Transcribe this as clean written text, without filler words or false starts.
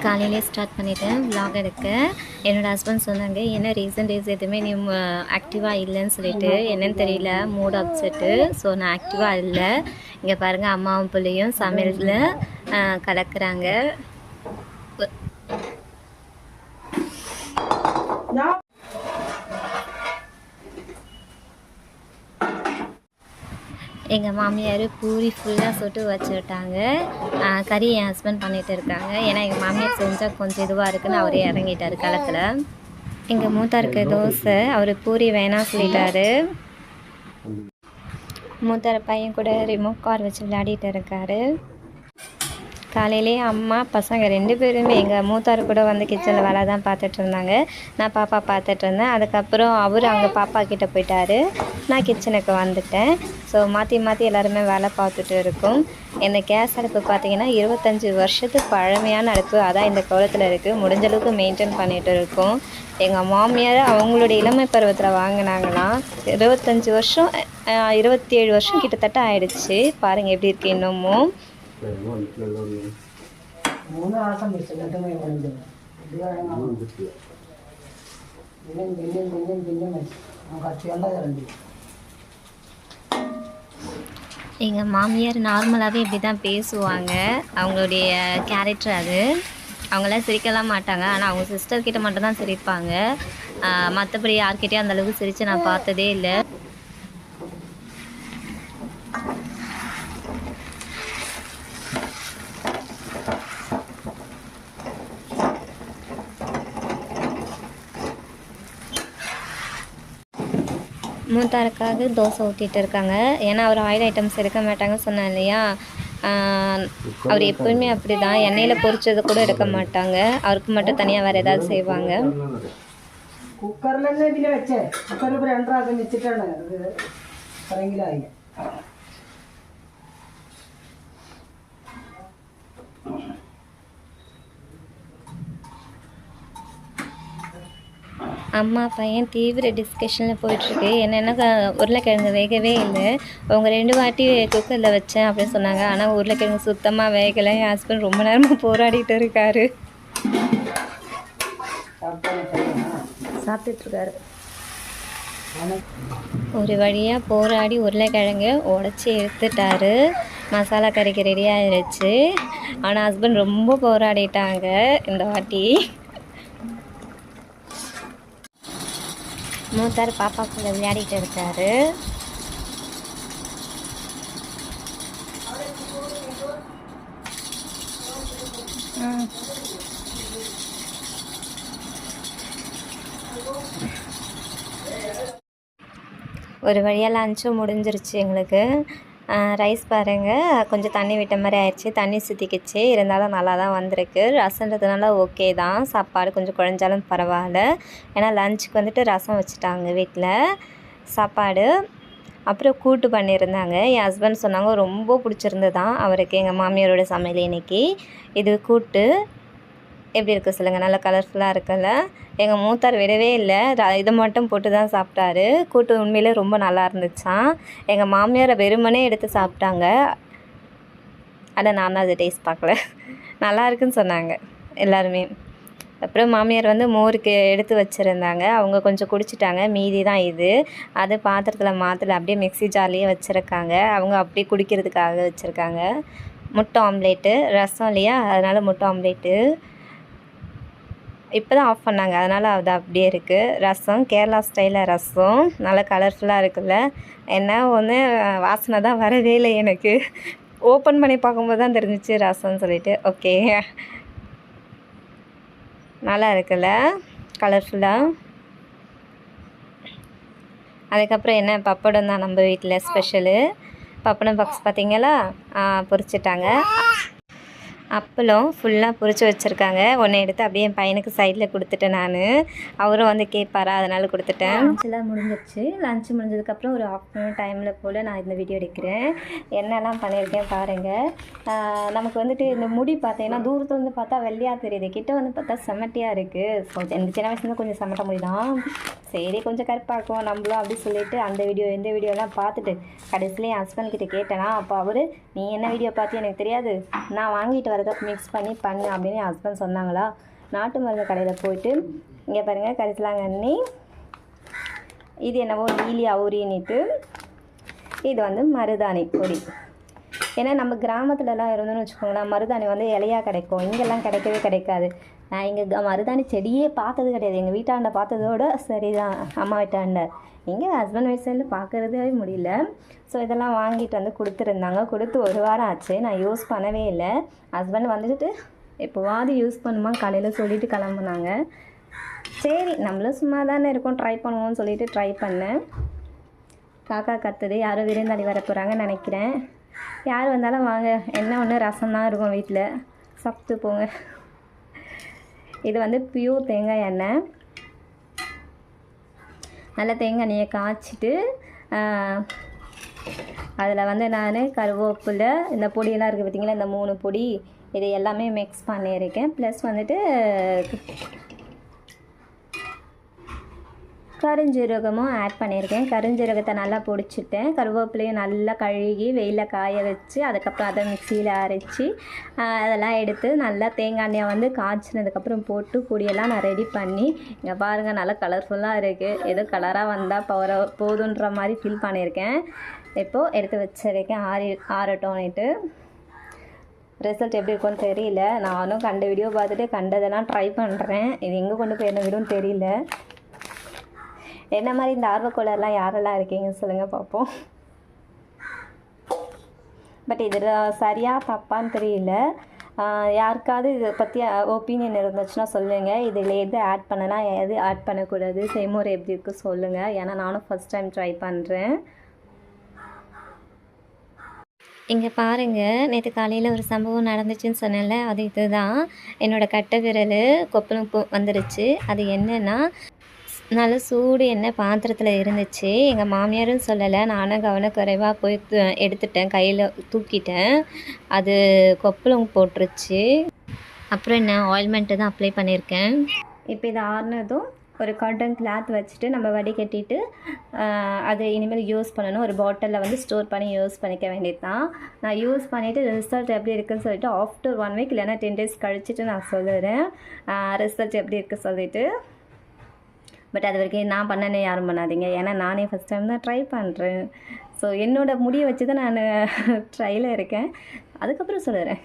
காலையிலே ஸ்டார்ட் பண்ணிவிட்டேன் vlog எடுக்க. என்னோடய ஹஸ்பண்ட் சொன்னாங்க, என்ன ரீசன்ட் டேஸ் எதுவுமே நீ ஆக்டிவாக இல்லைன்னு சொல்லிட்டு. என்னன்னு தெரியல, மூட் அப்செட்டு. ஸோ நான் ஆக்டிவாக இல்லை. இங்கே பாருங்கள், அம்மாவும் பிள்ளையும் சமையலில் கலக்கிறாங்க. எங்கள் மாமியார் பூரி ஃபுல்லாக சுட்டு வச்சுட்டாங்க. கறி என் ஹஸ்பண்ட் பண்ணிகிட்டு இருக்காங்க. ஏன்னா எங்கள் மாமியார் செஞ்சால் கொஞ்சம் இதுவாக இருக்குன்னு அவரே இறங்கிட்டார் களத்தில். எங்கள் மூத்தாருக்கு தோசை, அவர் பூரி வேணாம் சொல்லிட்டாரு. மூத்தார் பையன் கூட ரிமோட் கார் வச்சு விளையாடிட்டு இருக்காரு. காலையிலே அம்மா பசங்க 2 பேருமே எங்கள் மூத்தார் கூட வந்து கிச்சனில் வேலை தான் பார்த்துட்டு இருந்தாங்க. நான் பாப்பா பார்த்துட்டு இருந்தேன். அதுக்கப்புறம் அவர் அங்கே பாப்பா கிட்டே போயிட்டார். நான் கிச்சனுக்கு வந்துட்டேன். ஸோ மாற்றி மாற்றி எல்லாருமே வேலை பார்த்துட்டு இருக்கோம். இந்த கேஸ் அடுப்பு பார்த்திங்கன்னா 25 வருஷத்துக்கு பழமையான அடுப்பு. அதான் இந்த கோலத்தில் இருக்குது. முடிஞ்சளவுக்கு மெயின்டைன் பண்ணிகிட்டு இருக்கோம். எங்கள் மாமியார் அவங்களுடைய இளமை பருவத்தில் வாங்கினாங்களாம். 25 வருஷம் 27 வருஷம் கிட்டத்தட்ட ஆயிடுச்சு. பாருங்கள் எப்படி இருக்குது இன்னமும். எங்கள் மாமியார் நார்மலாகவே இப்படி தான் பேசுவாங்க. அவங்களுடைய கேரக்டர் அது. அவங்களாம் சிரிக்கலாம் மாட்டாங்க. ஆனால் அவங்க சிஸ்டர்கிட்ட மட்டும்தான் சிரிப்பாங்க. மற்றபடி யார்கிட்டையும் அந்தளவுக்கு சிரித்து நான் பார்த்ததே இல்லை. மூத்தாருக்காக தோசை ஊற்றிட்டு இருக்காங்க. ஏன்னா அவர் ஆயில் ஐட்டம்ஸ் எடுக்க மாட்டாங்க சொன்னேன் இல்லையா. அவர் எப்போயுமே அப்படி தான், எண்ணெயில் பொரிச்சது கூட எடுக்க மாட்டாங்க. அவருக்கு மட்டும் தனியாக வேறு ஏதாவது செய்வாங்க. കുക്കറിൽ ഇതിൽ വെച്ചേ കുക്കറിൽ 2 പ്രാവശ്യം വെച്ചിട്ടാണ് അത് പറയെങ്കിലായി. அம்மா பையன் தீவிர டிஸ்கஷனில் போயிட்டுருக்கு. என்னென்னா உருளைக்கிழங்கு வேகவே இல்லை. அவங்க 2 வாட்டி குக்கரில் வச்சேன் அப்படின்னு சொன்னாங்க. ஆனால் உருளைக்கிழங்கு சுத்தமாக வேகலை. என் ஹஸ்பண்ட் ரொம்ப நேரமாக போராடிட்டு இருக்காரு. சாப்பிட்டுட்ருக்காரு. ஒரு வழியாக போராடி உருளைக்கிழங்கு உடச்சி எடுத்துட்டாரு. மசாலா கறிக்கு ரெடி ஆயிடுச்சு. ஆனால் ஹஸ்பண்ட் ரொம்ப போராடிட்டாங்க இந்த வாட்டி. மூத்தார் பாப்பாக்குள்ள விளையாடிட்டு இருக்காரு. ஒரு வழியாக லஞ்சும் முடிஞ்சிருச்சு எங்களுக்கு. ரைஸ் பாருங்கள், கொஞ்சம் தண்ணி விட்ட மாதிரி ஆயிடுச்சு. தண்ணி சுற்றிக்கிச்சு. இருந்தாலும் நல்லா தான் வந்திருக்கு. ரசன்றதுனால ஓகே தான். சாப்பாடு கொஞ்சம் குழஞ்சாலும் பரவாயில்ல. ஏன்னா லஞ்சுக்கு வந்துட்டு ரசம் வச்சுட்டாங்க வீட்டில். சாப்பாடு அப்புறம் கூட்டு பண்ணியிருந்தாங்க. என் ஹஸ்பண்ட் சொன்னாங்க ரொம்ப பிடிச்சிருந்ததான் அவருக்கு எங்கள் மாமியாரோட சமையல் இன்றைக்கி. இது கூட்டு எப்படி இருக்குது சொல்லுங்கள். நல்லா கலர்ஃபுல்லாக இருக்குல்ல. எங்கள் மூத்தார் விடவே இல்லை. இதை மட்டும் போட்டு தான் சாப்பிட்டாரு. கூட்டு உண்மையிலே ரொம்ப நல்லா இருந்துச்சான். எங்கள் மாமியாரை வெறுமனே எடுத்து சாப்பிட்டாங்க. ஆனால் நான் தான் அதை டேஸ்ட் பார்க்கல. நல்லா இருக்குன்னு சொன்னாங்க எல்லாருமே. அப்புறம் மாமியார் வந்து மோருக்கு எடுத்து வச்சுருந்தாங்க. அவங்க கொஞ்சம் குடிச்சிட்டாங்க. மீதி தான் இது. அது பாத்திரத்தில் மாற்றலை, அப்படியே மிக்ஸி ஜார்லேயே வச்சுருக்காங்க. அவங்க அப்படியே குடிக்கிறதுக்காக வச்சுருக்காங்க. முட்டை ஆம்லேட்டு, ரசம் இல்லையா, அதனால் முட்டை ஆம்லேட்டு இப்போ தான் ஆஃப் பண்ணாங்க. அதனால் அது அப்படியே இருக்குது. ரசம் கேரளா ஸ்டைலில் ரசம் நல்லா கலர்ஃபுல்லாக இருக்குல்ல. என்ன ஒன்று வாசனை தான் வரவே இல்லை எனக்கு. ஓப்பன் பண்ணி பார்க்கும்போது தான் தெரிஞ்சிச்சு ரசம்னு சொல்லிட்டு. ஓகே, நல்லா இருக்குல்ல கலர்ஃபுல்லாக. அதுக்கப்புறம் என்ன, பப்படம் தான் நம்ம வீட்டில் ஸ்பெஷலு. பப்படம் பாக்ஸ் பார்த்திங்களா, பொரிச்சிட்டாங்க. அப்பளம் ஃபுல்லாக பொரிச்சு வச்சுருக்காங்க. ஒன்று எடுத்து அப்படியே என் பையனுக்கு சைடில் கொடுத்துட்டேன் நான். அவரும் வந்து கேட்பாரா, அதனால் கொடுத்துட்டேன். லஞ்செலாம் முடிஞ்சிடுச்சு. லஞ்சு முடிஞ்சதுக்கப்புறம் ஒரு ஆஃப்டர்நூன் டைமில் போல் நான் இந்த வீடியோ எடுக்கிறேன். என்னெல்லாம் பண்ணியிருக்கேன் பாருங்கள். நமக்கு வந்துட்டு இந்த முடி பார்த்தீங்கன்னா தூரத்தில் வந்து பார்த்தா வெள்ளையாக தெரியுது, கிட்ட வந்து பார்த்தா செமட்டியாக இருக்குது. ஸோ இந்த சின்ன வயசுலேருந்து கொஞ்சம் செமட்ட முடி தான். சரி கொஞ்சம் கருப்பாக்குவோம் நம்மளும் அப்படி சொல்லிட்டு அந்த வீடியோ இந்த வீடியோலாம் பார்த்துட்டு கடைசியில் என் ஹஸ்பண்ட் கிட்ட கேட்டேனா, அப்போ அவர் நீ என்ன வீடியோ பார்த்து எனக்கு தெரியாது, நான் வாங்கிட்டு வரதை மிக்ஸ் பண்ணி பண்ணு அப்படின்னு என் ஹஸ்பண்ட் சொன்னாங்களா. நாட்டு மருந்து கடையில் போயிட்டு இங்கே பாருங்கள் கரிசலாங்கண்ணி, இது என்னவோ ஈலி அவுரின்னுட்டு, இது வந்து மருதாணி பொடி. ஏன்னா நம்ம கிராமத்துலலாம் இருந்தோன்னு வச்சுக்கோங்களேன், மருதாணி வந்து இலையாக கிடைக்கும், இங்கெல்லாம் கிடைக்கவே கிடைக்காது. நான் இங்கே மருதாணி செடியே பார்த்தது கிடையாது. எங்கள் வீட்டாண்ட பார்த்ததோட சரிதான் அம்மா வீட்டாண்ட, இங்கே ஹஸ்பண்ட் வீட் சைடில் பார்க்குறதே முடியல. ஸோ இதெல்லாம் வாங்கிட்டு வந்து கொடுத்துருந்தாங்க. கொடுத்து 1 வாரம் ஆச்சு, நான் யூஸ் பண்ணவே இல்லை. ஹஸ்பண்ட் வந்துட்டு எப்போவாது யூஸ் பண்ணுமா காலையில் சொல்லிவிட்டு கிளம்புனாங்க. சரி நம்மளும் சும்மா தானே இருக்கோம், ட்ரை பண்ணுவோம்னு சொல்லிவிட்டு ட்ரை பண்ணேன். காக்கா கத்துது, யாரும் விருந்தாளி வர போகிறாங்கன்னு நினைக்கிறேன். யார் வந்தாலும் வாங்க, என்ன ஒன்று ரசம் தான் இருக்கும் வீட்டில், சாப்பிட்டு போங்க. இது வந்து பியூர் தேங்காய் எண்ணெய். நல்லா தேங்காய் எண்ணெயை காய்ச்சிட்டு அதில் வந்து நான் கருவேப்பிலை, இந்த பொடியெல்லாம் இருக்குது பார்த்திங்களா, இந்த 3 பொடி இது எல்லாமே மிக்ஸ் பண்ணியிருக்கேன். ப்ளஸ் வந்துட்டு கருஞ்சீரகமும் ஆட் பண்ணியிருக்கேன். கருஞ்சீரகத்தை நல்லா பொடிச்சிட்டேன். கருவேப்பிலையும் நல்லா கழுகி வெயிலில் காய வச்சு அதுக்கப்புறம் அதை மிக்சியில் அரைச்சி அதெல்லாம் எடுத்து நல்லா தேங்காய் எண்ணெயை வந்து காய்ச்சினதுக்கப்புறம் போட்டு பொடியெல்லாம் நான் ரெடி பண்ணி, இங்கே பாருங்கள் நல்லா கலர்ஃபுல்லாக இருக்குது. ஏதோ கலராக வந்தால் போதுன்ற மாதிரி ஃபீல் பண்ணியிருக்கேன். இப்போது எடுத்து வச்சிருக்கேன் ஆறட்டோன்னுட்டு. ரிசல்ட் எப்படி இருக்கும்னு தெரியல. நானும் கண்ட வீடியோ பார்த்துட்டு கண்டதெல்லாம் ட்ரை பண்ணுறேன். இது எங்கே கொண்டு போய் என்ன விடும்னு தெரியல. என்ன மாதிரி இந்த ஆர்வக்கோளர்லாம் யாரெல்லாம் இருக்கீங்கன்னு சொல்லுங்கள் பார்ப்போம். பட் இதில் சரியாக தப்பான்னு தெரியல. யாருக்காவது இதை பற்றி ஒப்பீனியன் இருந்துச்சுன்னா சொல்லுங்கள். இதில் எது ஆட் பண்ணலாம், எது ஆட் பண்ணக்கூடாது, செய்முறை எப்படி இருக்குது சொல்லுங்கள். ஏன்னா நானும் ஃபஸ்ட் டைம் ட்ரை பண்ணுறேன். இங்கே பாருங்கள், நேற்று காலையில் ஒரு சம்பவம் நடந்துச்சுன்னு சொன்னேன்ல, அது இதுதான். என்னோடய கட்டை விரல் கொப்பளம் வந்துருச்சு. அது என்னென்னா, நல்ல சூடு எண்ணெய் பாத்திரத்தில் இருந்துச்சு. எங்கள் மாமியாரும் சொல்லலை, நானும் கவனக்குறைவாக போய் எடுத்துட்டேன், கையில் தூக்கிட்டேன். அது கொப்பளம் போட்டுருச்சு. அப்புறம் என்ன ஆயில்மெண்ட்டு தான் அப்ளை பண்ணியிருக்கேன். இப்போ இது ஆறுனதும் ஒரு காட்டன் கிளாத் வச்சுட்டு நம்ம வடிகட்டிட்டு அதை இனிமேல் யூஸ் பண்ணணும். ஒரு பாட்டிலில் வந்து ஸ்டோர் பண்ணி யூஸ் பண்ணிக்க வேண்டியது தான். நான் யூஸ் பண்ணிவிட்டு ரிசல்ட் எப்படி இருக்குதுன்னு சொல்லிட்டு ஆஃப்டர் 1 வீக் இல்லைன்னா 10 டேஸ் கழிச்சிட்டு நான் சொல்லுறேன் ரிசல்ட் எப்படி இருக்குது சொல்லிவிட்டு. பட் அது வரைக்கும் நான் பண்ணனே யாரும் பண்ணாதீங்க, ஏன்னா நானே ஃபஸ்ட் டைம் தான் ட்ரை பண்ணுறேன். ஸோ என்னோடய முடியை வச்சு தான் நான் ட்ரையில் இருக்கேன். அதுக்கப்புறம் சொல்லுறேன்.